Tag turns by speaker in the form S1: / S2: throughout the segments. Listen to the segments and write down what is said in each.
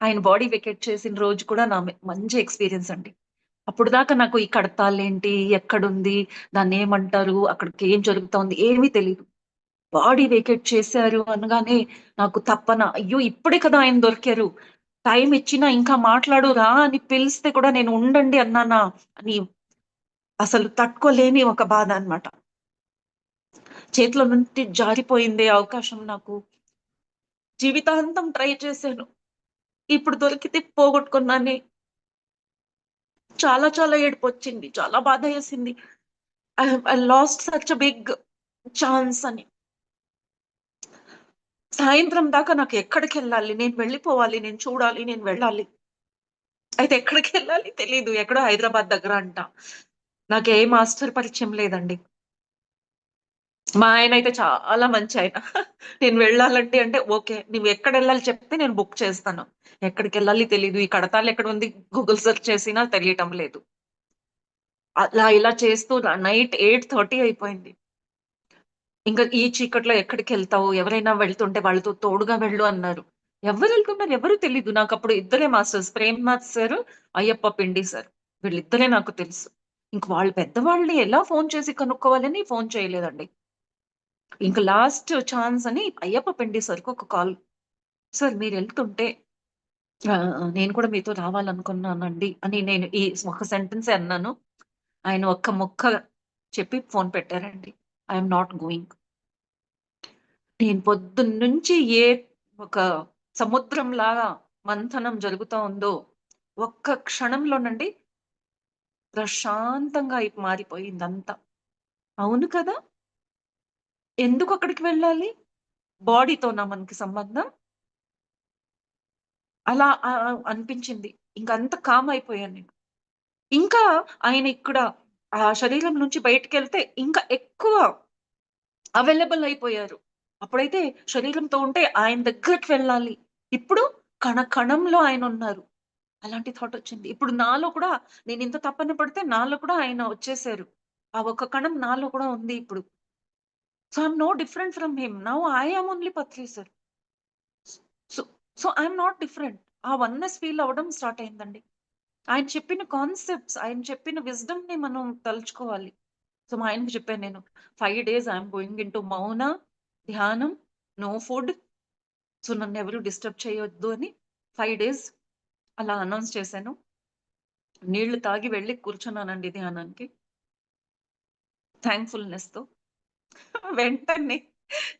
S1: ఆయన body vacate చేసిన రోజు కూడా మంచి ఎక్స్‌పీరియన్స్ అండి. అప్పటిదాకా నాకు ఈ కడతాలేంటి? ఎక్కడుంది? దాన్నేమంటారు? అక్కడికి ఏం జరుగుతోంది? ఏమీ తెలీదు. బాడీ వేకేట్ చేశారు అనగానే నాకు తప్పన, అయ్యో! ఇప్పుడే కదా ఆయన దొరికారు. టైమ్ ఇచ్చినా ఇంకా మాట్లాడు రా అని పిలిస్తే కూడా నేను ఉండండి అన్నానా అని అసలు తట్టుకోలేని ఒక బాధ అన్నమాట. చేతిలో నుండి జారిపోయిందే అవకాశం నాకు. జీవితాంతం ట్రై చేశాను. ఇప్పుడు దొరికితే పోగొట్టుకున్నానే. చాలా చాలా ఏడుపొచ్చింది. చాలా బాధేసింది. I lost such a big chance అని. సాయంత్రం దాకా నాకు ఎక్కడికెళ్ళాలి? నేను వెళ్ళిపోవాలి. నేను చూడాలి. నేను వెళ్ళాలి. అయితే ఎక్కడికెళ్ళాలి తెలీదు. ఎక్కడో హైదరాబాద్ దగ్గర అంట. నాకు ఏ మాస్టర్ పరిచయం లేదండి. మా ఆయనైతే చాలా మంచాయన. నేను వెళ్ళాలంటే అంటే ఓకే. నువ్వెక్కడెళ్ళాలి చెప్తే నేను బుక్ చేస్తాను. ఎక్కడికెళ్ళాలి తెలీదు. ఈ కడతాలెక్కడుంది గూగుల్ సెర్చ్ చేసినా తెలియటం లేదు. అలా ఇలా చేస్తూ నైట్ 8:30 అయిపోయింది. ఇంక ఈ చీకట్లో ఎక్కడికెళ్తావు? ఎవరైనా వెళ్తుంటే వాళ్ళతో తోడుగా వెళ్ళు అన్నారు. ఎవరెళ్తున్నారు ఎవరు తెలీదు. నాకప్పుడు ఇద్దరే మాస్టర్స్. ప్రేమ్‌నాథ్ సారు, అయ్యప్ప పిండి సార్. వీళ్ళిద్దరే నాకు తెలుసు. ఇంక వాళ్ళు పెద్దవాళ్ళని ఎలా ఫోను చేసి కనుక్కోవాలని ఫోను చేయలేదండి. ఇంక లాస్ట్ ఛాన్స్ అని అయ్యప్ప పిండి సార్‌కి ఒక కాల్. సార్ మీరెళ్తుంటే నేను కూడా మీతో రావాలనుకున్నానండి అని నేను ఈ ఒక సెంటెన్సే అన్నాను. ఆయన ఒక్క ముక్క చెప్పి ఫోను పెట్టారండి. I am not going. నేను పొద్దున్నుంచి ఒక సముద్రంలాగా మంథనం జరుగుతా ఉందో, ఒక్క క్షణంలోనండి ప్రశాంతంగా మారిపోయిందంతా. అవును కదా! ఎందుకక్కడికి వెళ్ళాలి? బాడీతోనా మనకి సంబంధం? అలా అనిపించింది. ఇంకంత కామ్ అయిపోయాను నేను. ఇంకా ఆయన ఇక్కడ ఆ శరీరం నుంచి బయటికెళ్తే ఇంకా ఎక్కువ అవైలబుల్ అయిపోయారు. అప్పుడైతే శరీరంతో ఉంటే ఆయన దగ్గరికి వెళ్ళాలి. ఇప్పుడు కణ కణంలో ఆయనున్నారు. అలాంటి థాటొచ్చింది. ఇప్పుడు నాలో కూడా నేనింత తపన పడితే నాలో కూడా ఆయన వచ్చేసారు. ఆ ఒక్క కణం నాలో కూడా ఉంది ఇప్పుడు. So, I am no different from him. Now I am only Patri sir. So, so I am not different. ఆ వన్నెస్ ఫీల్ అవ్వడం స్టార్ట్ అయిందండి. ఆయన చెప్పిన కాన్సెప్ట్స్, ఆయన చెప్పిన విజ్డమ్‌ని మనం తలుచుకోవాలి. సో, మా ఆయనకి చెప్పాను నేను. 5 days I am going into మౌన, ధ్యానం, నో ఫుడ్. సో, నన్నెవరు డిస్టర్బ్ చేయొద్దు అని 5 డేస్ అలా అనౌన్స్ చేశాను. నీళ్లు తాగి వెళ్లి కూర్చున్నానండి ధ్యానానికి. థాంక్‌ఫుల్‌నెస్‌తో. వెంటనే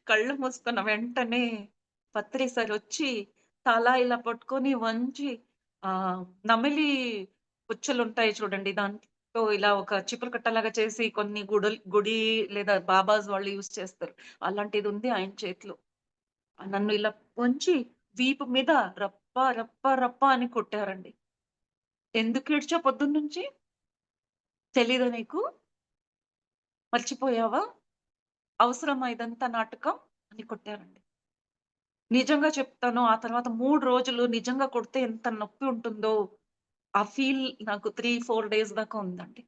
S1: కళ్ళు మూసుకున్న వెంటనే పత్రి సారొచ్చి తల ఇలా పట్టుకొని వంచి ఆహ్, నమిలి పుచ్చలుంటాయి చూడండి. దాంతో ఇలా ఒక చీపురు కట్టలాగా చేసి కొన్ని గుడి లేదా బాబాస్ వాళ్ళు యూజ్ చేస్తారు. అలాంటిదుంది ఆయన చేతిలో. నన్ను ఇలా వంచి వీపు మీద రప్ప, రప్ప, రప్ప అని కొట్టారండి. "ఎందుకేడ్చావు పొద్దున్నుంచి? తెలీదా నీకు? మర్చిపోయావా? అవసరమా ఇదంతా నాటకం?" అని కొట్టారండి. నిజంగా చెప్తాను. ఆ తర్వాత 3 రోజులు నిజంగా కొడితే ఎంత నొప్పి ఉంటుందో, ఆ ఫీల్ నాకు 3, 4 డేస్ దాకా ఉందండి.